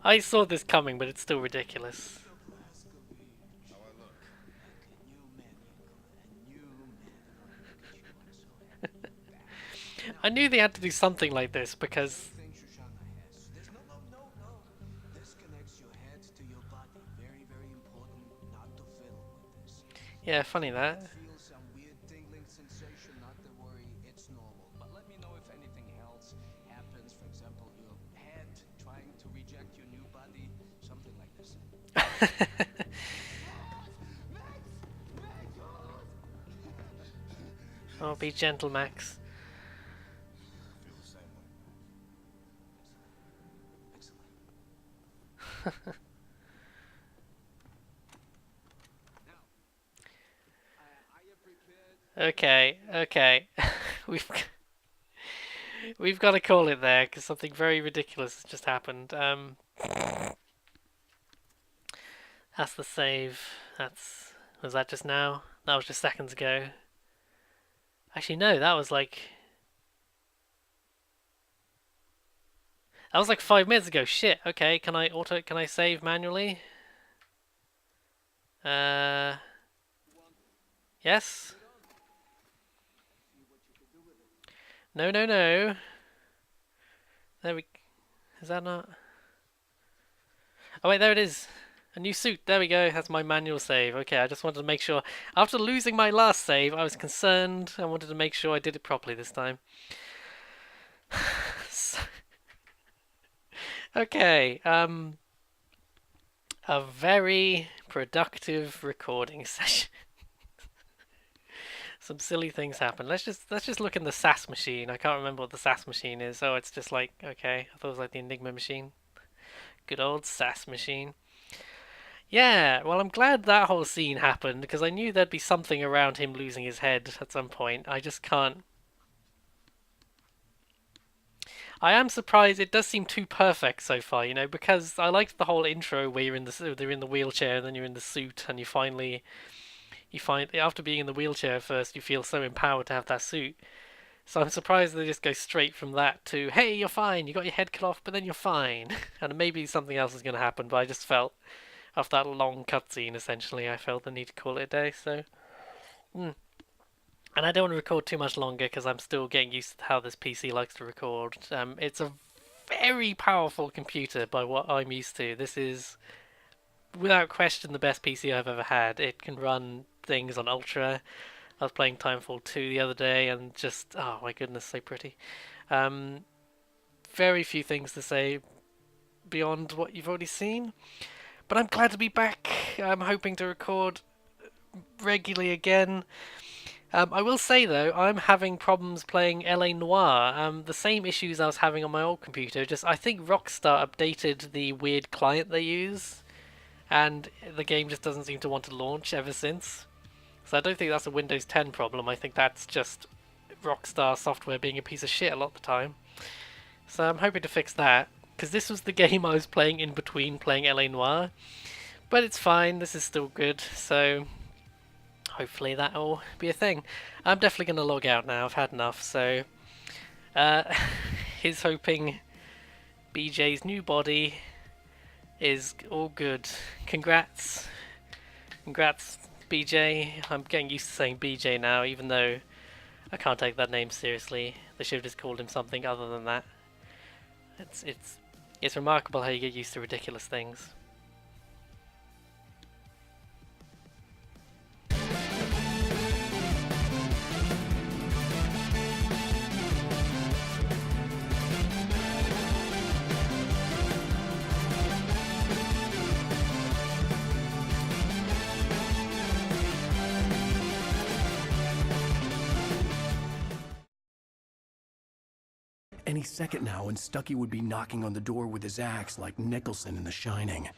I saw this coming, but it's still ridiculous. How I look. I knew they had to do something like this because... This connects your head to your body. Very, very important not to fiddle with this. Yeah, funny that. Feel some weird tingling sensation, not to worry, it's normal. But let me know if anything else happens. For example, your head trying to reject your new body, something like this. Oh, be gentle, Max. I feel the same way. Excellent. Okay, okay. we've we've got to call it there because something very ridiculous has just happened. That's the save. Was that just now? That was just seconds ago. Actually, no, that was like 5 minutes ago. Shit. Okay, can I save manually? Yes? No, no, no. There we... Is that not... Oh wait, there it is. A new suit. There we go. That's my manual save. Okay, I just wanted to make sure. After losing my last save, I was concerned. I wanted to make sure I did it properly this time. Okay, a very productive recording session. Some silly things happen. Let's just look in the SAS machine. I can't remember what the SAS machine is. Oh, it's just like, okay, I thought it was like the Enigma machine. Good old SAS machine. Yeah, well, I'm glad that whole scene happened because I knew there'd be something around him losing his head at some point. I just can't. I am surprised. It does seem too perfect so far, you know, because I liked the whole intro where you're in the wheelchair and then you're in the suit and you find after being in the wheelchair first you feel so empowered to have that suit. So I'm surprised they just go straight from that to, hey, you're fine, you got your head cut off, but then you're fine. And maybe something else is going to happen, but I just felt, after that long cutscene, essentially, I felt the need to call it a day, so... And I don't want to record too much longer, because I'm still getting used to how this PC likes to record. It's a very powerful computer by what I'm used to. This is, without question, the best PC I've ever had. It can run things on Ultra. I was playing Timefall 2 the other day and just, oh my goodness, so pretty. Very few things to say beyond what you've already seen. But I'm glad to be back. I'm hoping to record regularly again. I will say though, I'm having problems playing LA Noire. The same issues I was having on my old computer. Just I think Rockstar updated the weird client they use, and the game just doesn't seem to want to launch ever since. So I don't think that's a Windows 10 problem. I think that's just Rockstar software being a piece of shit a lot of the time. So I'm hoping to fix that, because this was the game I was playing in between playing LA Noire. But it's fine, this is still good, so hopefully that'll be a thing. I'm definitely going to log out now, I've had enough, so... here's hoping BJ's new body is all good. Congrats. Congrats, BJ. I'm getting used to saying BJ now, even though I can't take that name seriously. They should have just called him something other than that. It's remarkable how you get used to ridiculous things. Any second now, and Stucky would be knocking on the door with his axe like Nicholson in The Shining.